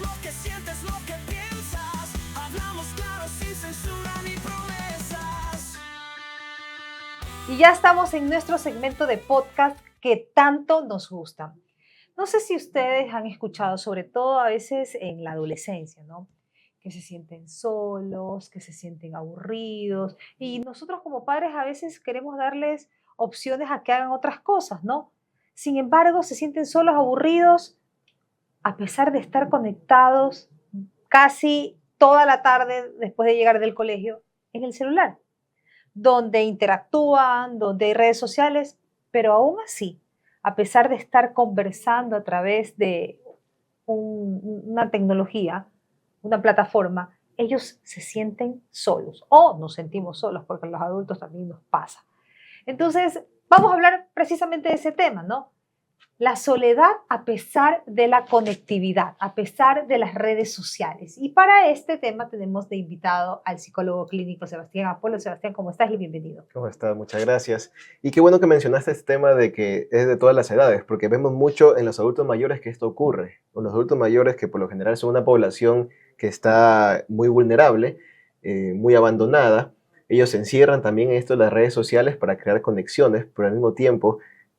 lo que sientes, lo que piensas. Hablamos claro, sin censura ni promesas. Y ya estamos en nuestro segmento de podcast que tanto nos gusta. No sé si ustedes han escuchado, sobre todo a veces en la adolescencia, ¿no? Que se sienten solos, que se sienten aburridos. Y nosotros como padres a veces queremos darles opciones a que hagan otras cosas, ¿no? Sin embargo, se sienten solos, aburridos, a pesar de estar conectados casi toda la tarde después de llegar del colegio en el celular, donde interactúan, donde hay redes sociales, pero aún así, a pesar de estar conversando a través de una tecnología, una plataforma, ellos se sienten solos o nos sentimos solos porque a los adultos también nos pasa. Entonces, vamos a hablar precisamente de ese tema, ¿no? La soledad a pesar de la conectividad, a pesar de las redes sociales. Y para este tema tenemos de invitado al psicólogo clínico Sebastián Apolo. Sebastián, ¿cómo estás? Y bienvenido. ¿Cómo estás? Muchas gracias. Y qué bueno que mencionaste este tema de que es de todas las edades, porque vemos mucho en los adultos mayores que esto ocurre. Con los adultos mayores que por lo general son una población que está muy vulnerable, muy abandonada. Ellos se encierran también en esto de las redes sociales para crear conexiones, pero al mismo tiempo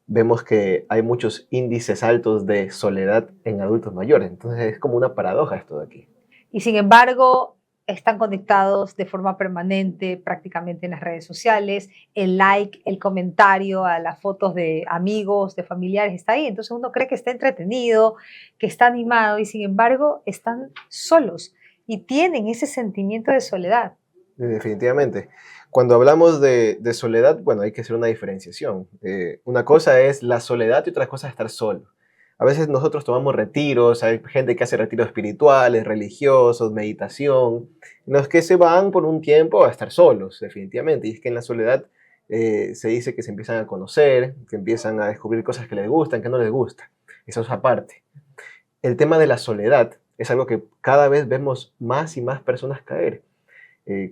vemos que hay muchos índices altos de soledad en adultos mayores. Entonces es como una paradoja esto de aquí. Y sin embargo, están conectados de forma permanente prácticamente en las redes sociales. El like, el comentario a las fotos de amigos, de familiares está ahí. Entonces uno cree que está entretenido, que está animado y sin embargo están solos y tienen ese sentimiento de soledad. Definitivamente. Cuando hablamos de soledad, bueno, hay que hacer una diferenciación. Una cosa es la soledad y otra cosa es estar solo. A veces nosotros tomamos retiros, hay gente que hace retiros espirituales, religiosos, meditación, en los que se van por un tiempo a estar solos, definitivamente. Y es que en la soledad se dice que se empiezan a conocer, que empiezan a descubrir cosas que les gustan, que no les gustan. Eso es aparte. El tema de la soledad es algo que cada vez vemos más y más personas caer.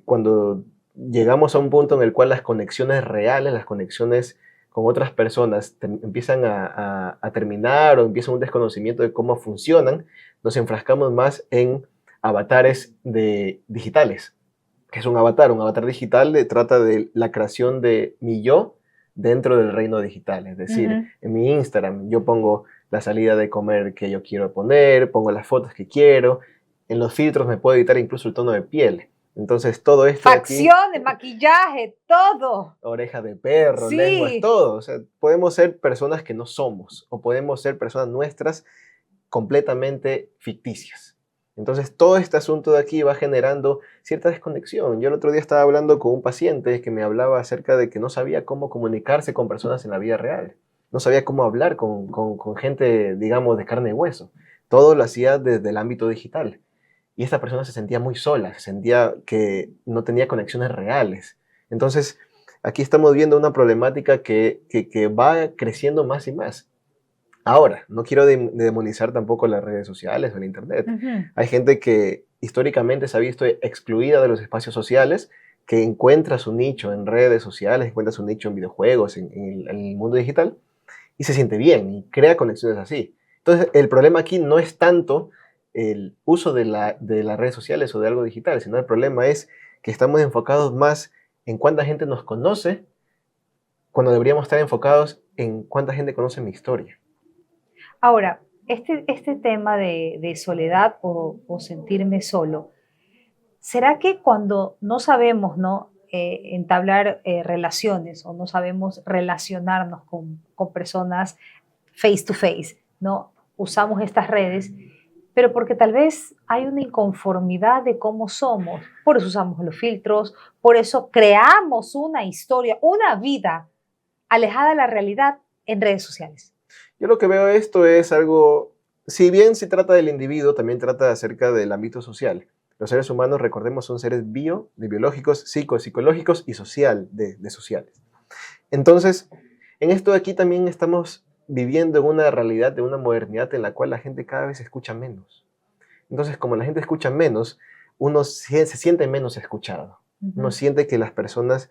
Cuando llegamos a un punto en el cual las conexiones reales, las conexiones con otras personas empiezan a terminar o empieza un desconocimiento de cómo funcionan, nos enfrascamos más en avatares digitales. ¿Qué es un avatar? Un avatar digital trata de la creación de mi yo dentro del reino digital. Es decir, en mi Instagram yo pongo la salida de comer que yo quiero poner, pongo las fotos que quiero, en los filtros me puedo editar incluso el tono de piel. Entonces todo esto Facciones, maquillaje, todo. Oreja de perro, Sí. lenguas, todo. O sea, podemos ser personas que no somos o podemos ser personas nuestras completamente ficticias. Entonces todo este asunto de aquí va generando cierta desconexión. Yo el otro día estaba hablando con un paciente que me hablaba acerca de que no sabía cómo comunicarse con personas en la vida real. No sabía cómo hablar con gente, digamos, de carne y hueso. Todo lo hacía desde el ámbito digital. Y esta persona se sentía muy sola, se sentía que no tenía conexiones reales. Entonces, aquí estamos viendo una problemática que va creciendo más y más. Ahora, no quiero demonizar tampoco las redes sociales o el internet. Hay gente que históricamente se ha visto excluida de los espacios sociales, que encuentra su nicho en redes sociales, encuentra su nicho en videojuegos, en el mundo digital, y se siente bien y crea conexiones así. Entonces, el problema aquí no es tanto el uso de las redes sociales o de algo digital, sino el problema es que estamos enfocados más en cuánta gente nos conoce cuando deberíamos estar enfocados en cuánta gente conoce mi historia. Ahora, este tema de soledad o sentirme solo, ¿será que cuando no sabemos, ¿no? Entablar relaciones o no sabemos relacionarnos con personas face to face, ¿no? Usamos estas redes, pero porque tal vez hay una inconformidad de cómo somos, por eso usamos los filtros, por eso creamos una historia, una vida alejada de la realidad en redes sociales. Yo lo que veo esto es algo, si bien se trata del individuo, también trata acerca del ámbito social. Los seres humanos, recordemos, son seres biológicos, psicológicos y sociales. Entonces, en esto de aquí también estamos viviendo en una realidad de una modernidad en la cual la gente cada vez escucha menos. Entonces, como la gente escucha menos, uno se siente menos escuchado. Uno siente que las personas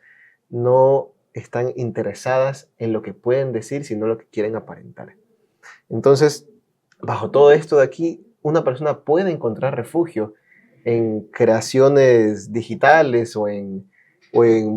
no están interesadas en lo que pueden decir, sino lo que quieren aparentar. Entonces, bajo todo esto de aquí, una persona puede encontrar refugio en creaciones digitales o en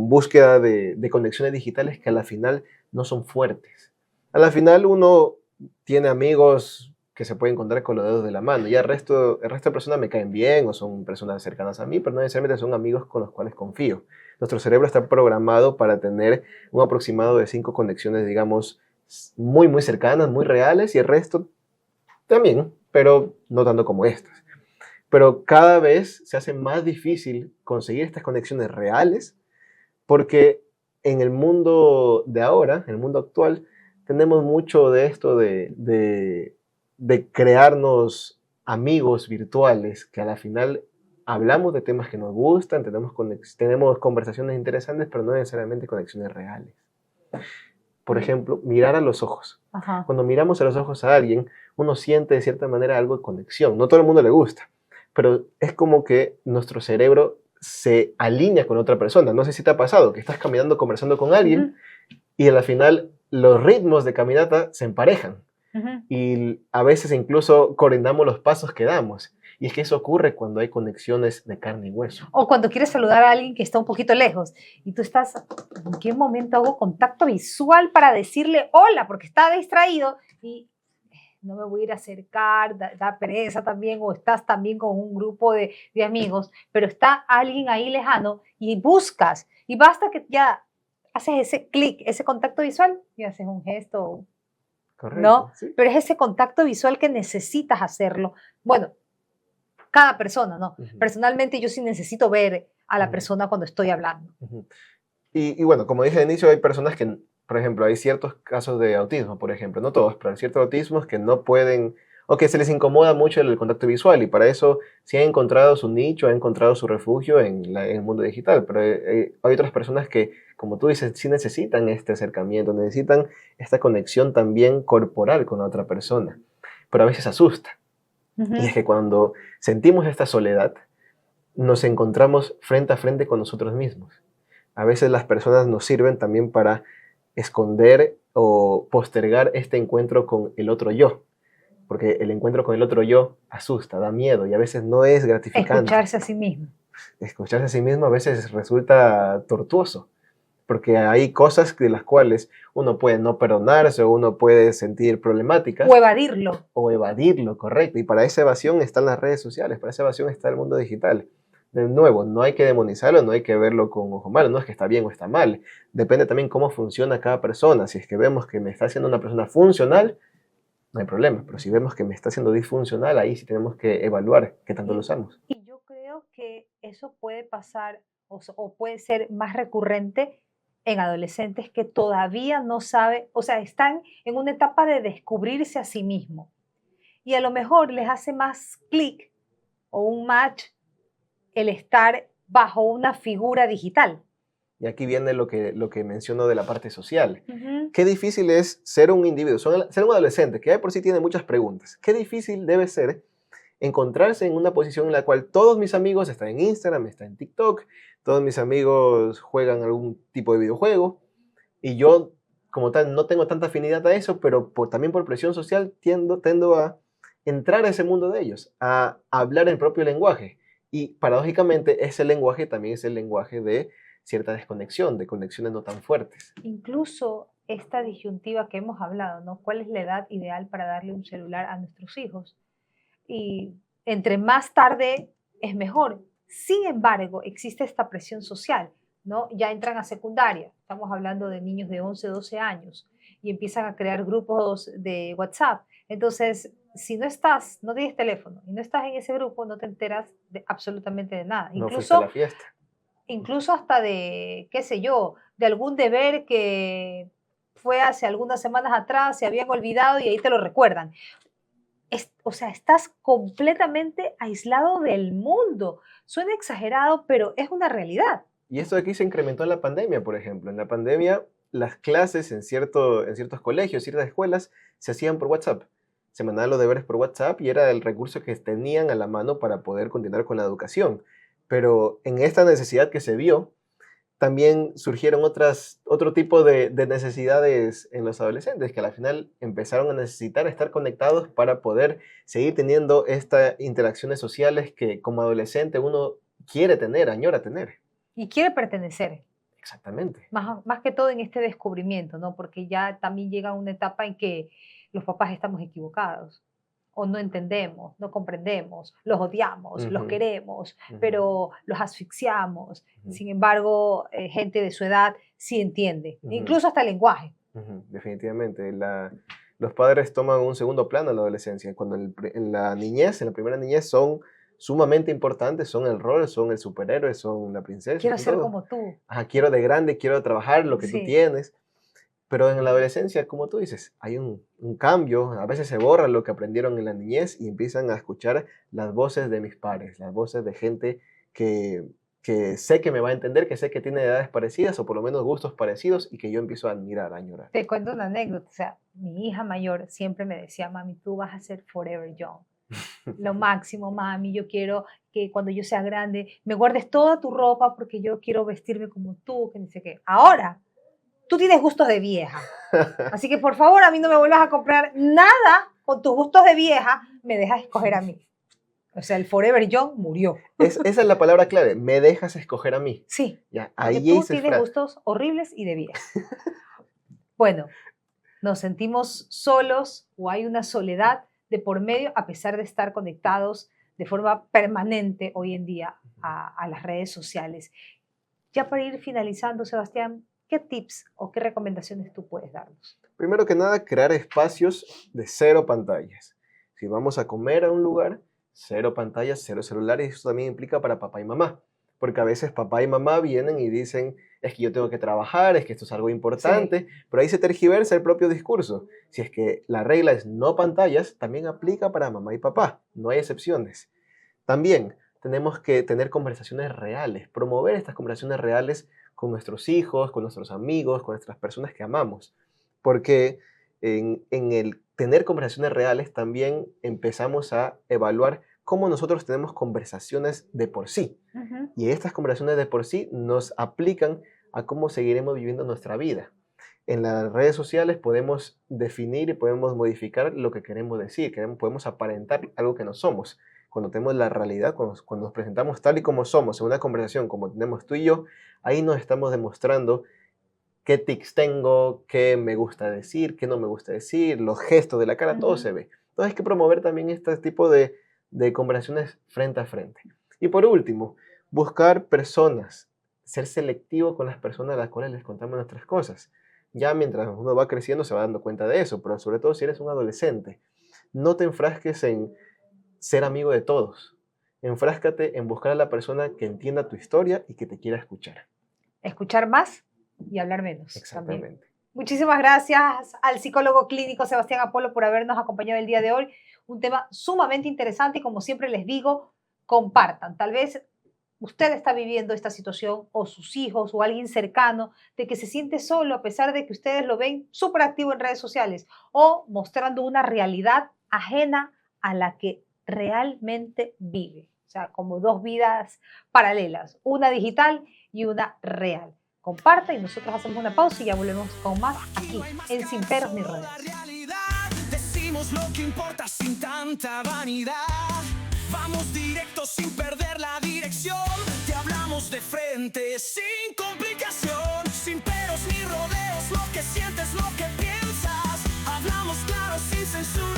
búsqueda de conexiones digitales que a la final no son fuertes. A la final uno tiene amigos que se pueden encontrar con los dedos de la mano y el resto de personas me caen bien o son personas cercanas a mí, pero no necesariamente son amigos con los cuales confío. Nuestro cerebro está programado para tener un aproximado de 5 conexiones, digamos, muy, muy cercanas, muy reales, y el resto también, pero no tanto como estas. Pero cada vez se hace más difícil conseguir estas conexiones reales porque en el mundo de ahora, en el mundo actual, tenemos mucho de esto de crearnos amigos virtuales que a la final hablamos de temas que nos gustan, tenemos conversaciones interesantes, pero no necesariamente conexiones reales. Por ejemplo, mirar a los ojos. Ajá. Cuando miramos a los ojos a alguien, uno siente de cierta manera algo de conexión. No todo el mundo le gusta, pero es como que nuestro cerebro se alinea con otra persona. No sé si te ha pasado, que estás caminando, conversando con alguien, y a la final los ritmos de caminata se emparejan. Y a veces incluso coordinamos los pasos que damos. Y es que eso ocurre cuando hay conexiones de carne y hueso. O cuando quieres saludar a alguien que está un poquito lejos y tú estás, ¿en qué momento hago contacto visual para decirle hola? Porque está distraído y no me voy a ir a acercar, da pereza también, o estás también con un grupo de amigos, pero está alguien ahí lejano y buscas, y basta que ya haces ese clic, ese contacto visual y haces un gesto, Correcto. ¿no? Sí. Pero es ese contacto visual que necesitas hacerlo. Bueno, cada persona, ¿no? Personalmente yo sí necesito ver a la persona cuando estoy hablando. Y bueno, como dije al inicio, hay personas que, por ejemplo, hay ciertos casos de autismo, por ejemplo, no todos, pero hay ciertos autismos que no pueden, o que se les incomoda mucho el contacto visual, y para eso sí han encontrado su nicho, han encontrado su refugio en el mundo digital, pero hay otras personas que, como tú dices, sí necesitan este acercamiento, necesitan esta conexión también corporal con la otra persona, pero a veces asusta. Y es que cuando sentimos esta soledad, nos encontramos frente a frente con nosotros mismos. A veces las personas nos sirven también para esconder o postergar este encuentro con el otro yo, porque el encuentro con el otro yo asusta, da miedo y a veces no es gratificante. Escucharse a sí mismo. Escucharse a sí mismo a veces resulta tortuoso, porque hay cosas de las cuales uno puede no perdonarse o uno puede sentir problemáticas. O evadirlo. O evadirlo, correcto. Y para esa evasión están las redes sociales, para esa evasión está el mundo digital. De nuevo, no hay que demonizarlo, no hay que verlo con ojo malo, no es que está bien o está mal. Depende también cómo funciona cada persona. Si es que vemos que me está haciendo una persona funcional, no hay problema. Pero si vemos que me está haciendo disfuncional, ahí sí tenemos que evaluar qué tanto lo usamos. Y yo creo que eso puede pasar o puede ser más recurrente en adolescentes que todavía no saben, o sea, están en una etapa de descubrirse a sí mismo. Y a lo mejor les hace más clic o un match el estar bajo una figura digital. Y aquí viene lo que menciono de la parte social. Qué difícil es ser un individuo, ser un adolescente, que de por sí tiene muchas preguntas. Qué difícil debe ser encontrarse en una posición en la cual todos mis amigos están en Instagram, están en TikTok, todos mis amigos juegan algún tipo de videojuego, y yo, como tal, no tengo tanta afinidad a eso, pero también por presión social tendo a entrar a ese mundo de ellos, a hablar el propio lenguaje. Y paradójicamente ese lenguaje también es el lenguaje de cierta desconexión, de conexiones no tan fuertes. Incluso esta disyuntiva que hemos hablado, ¿no? ¿Cuál es la edad ideal para darle un celular a nuestros hijos? Y entre más tarde es mejor. Sin embargo, existe esta presión social, ¿no? Ya entran a secundaria, estamos hablando de niños de 11, 12 años, y empiezan a crear grupos de WhatsApp. Entonces, si no tienes teléfono y no estás en ese grupo, no te enteras absolutamente de nada. No fuiste a la fiesta. Incluso hasta de, qué sé yo, de algún deber que fue hace algunas semanas atrás, se habían olvidado y ahí te lo recuerdan. O sea, estás completamente aislado del mundo. Suena exagerado, pero es una realidad. Y esto de aquí se incrementó en la pandemia, por ejemplo. En la pandemia, las clases en ciertos colegios, ciertas escuelas, se hacían por WhatsApp. Se mandaban los deberes por WhatsApp y era el recurso que tenían a la mano para poder continuar con la educación. Pero en esta necesidad que se vio, también surgieron otro tipo de necesidades en los adolescentes, que al final empezaron a necesitar estar conectados para poder seguir teniendo estas interacciones sociales que como adolescente uno quiere tener, añora tener. Y quiere pertenecer. Exactamente. Más que todo en este descubrimiento, ¿no? Porque ya también llega una etapa en que los papás estamos equivocados o no entendemos, no comprendemos, los odiamos, los Ujú. queremos, Ujú. pero los asfixiamos. Ujú. Sin embargo, gente de su edad sí entiende, Ujú. incluso hasta el lenguaje. Ujú, definitivamente. Los padres toman un segundo plano en la adolescencia. Cuando en la niñez, en la primera niñez, son sumamente importantes, son el rol, son el superhéroe, son la princesa, Quiero son ser todo. como tú. Ajá, quiero de grande, quiero trabajar lo que tú Sí. tienes. Pero en la adolescencia, como tú dices, hay un cambio, a veces se borra lo que aprendieron en la niñez y empiezan a escuchar las voces de mis pares, las voces de gente que sé que me va a entender, que sé que tiene edades parecidas o por lo menos gustos parecidos y que yo empiezo a admirar, a añorar. Te cuento una anécdota. O sea, mi hija mayor siempre me decía, mami, tú vas a ser forever young. Lo máximo, mami, yo quiero que cuando yo sea grande me guardes toda tu ropa porque yo quiero vestirme como tú, que ni sé qué. Ahora, tú tienes gustos de vieja. Así que por favor, a mí no me vuelvas a comprar nada con tus gustos de vieja, me dejas escoger a mí. O sea, el Forever Young murió. Esa es la palabra clave, me dejas escoger a mí. Sí, Ya, porque ahí tú es el tienes frasco. gustos horribles y de vieja. Bueno, nos sentimos solos o hay una soledad de por medio a pesar de estar conectados de forma permanente hoy en día a las redes sociales. Ya para ir finalizando, Sebastián, ¿qué tips o qué recomendaciones tú puedes darnos? Primero que nada, crear espacios de cero pantallas. Si vamos a comer a un lugar, cero pantallas, cero celulares, eso también implica para papá y mamá. Porque a veces papá y mamá vienen y dicen, es que yo tengo que trabajar, es que esto es algo importante, pero ahí se tergiversa el propio discurso. Si es que la regla es no pantallas, también aplica para mamá y papá, no hay excepciones. También tenemos que tener conversaciones reales, promover estas conversaciones reales con nuestros hijos, con nuestros amigos, con nuestras personas que amamos. Porque en el tener conversaciones reales también empezamos a evaluar cómo nosotros tenemos conversaciones de por sí. Ujú. Y estas conversaciones de por sí nos aplican a cómo seguiremos viviendo nuestra vida. En las redes sociales podemos definir y podemos modificar lo que queremos decir, podemos aparentar algo que no somos. Cuando tenemos la realidad, cuando nos presentamos tal y como somos en una conversación como tenemos tú y yo, ahí nos estamos demostrando qué tics tengo, qué me gusta decir, qué no me gusta decir, los gestos de la cara, todo Ujú. se ve. Entonces hay que promover también este tipo de conversaciones frente a frente. Y por último, buscar personas, ser selectivo con las personas a las cuales les contamos nuestras cosas. Ya mientras uno va creciendo se va dando cuenta de eso, pero sobre todo si eres un adolescente, no te enfrasques en ser amigo de todos. Enfráscate en buscar a la persona que entienda tu historia y que te quiera escuchar. Escuchar más y hablar menos. También. Exactamente. Muchísimas gracias al psicólogo clínico Sebastián Apolo por habernos acompañado el día de hoy. Un tema sumamente interesante y como siempre les digo, compartan. Tal vez usted está viviendo esta situación o sus hijos o alguien cercano de que se siente solo a pesar de que ustedes lo ven súper activo en redes sociales o mostrando una realidad ajena a la que realmente vive. O sea, como dos vidas paralelas, una digital y una real. Comparta y nosotros hacemos una pausa y ya volvemos con más aquí en Sin Peros ni Rodeos. La realidad, decimos lo que importa sin tanta vanidad. Vamos directo sin perder la dirección. Te hablamos de frente sin complicación. Sin peros ni rodeos, lo que sientes, lo que piensas. Hablamos claro sin censura.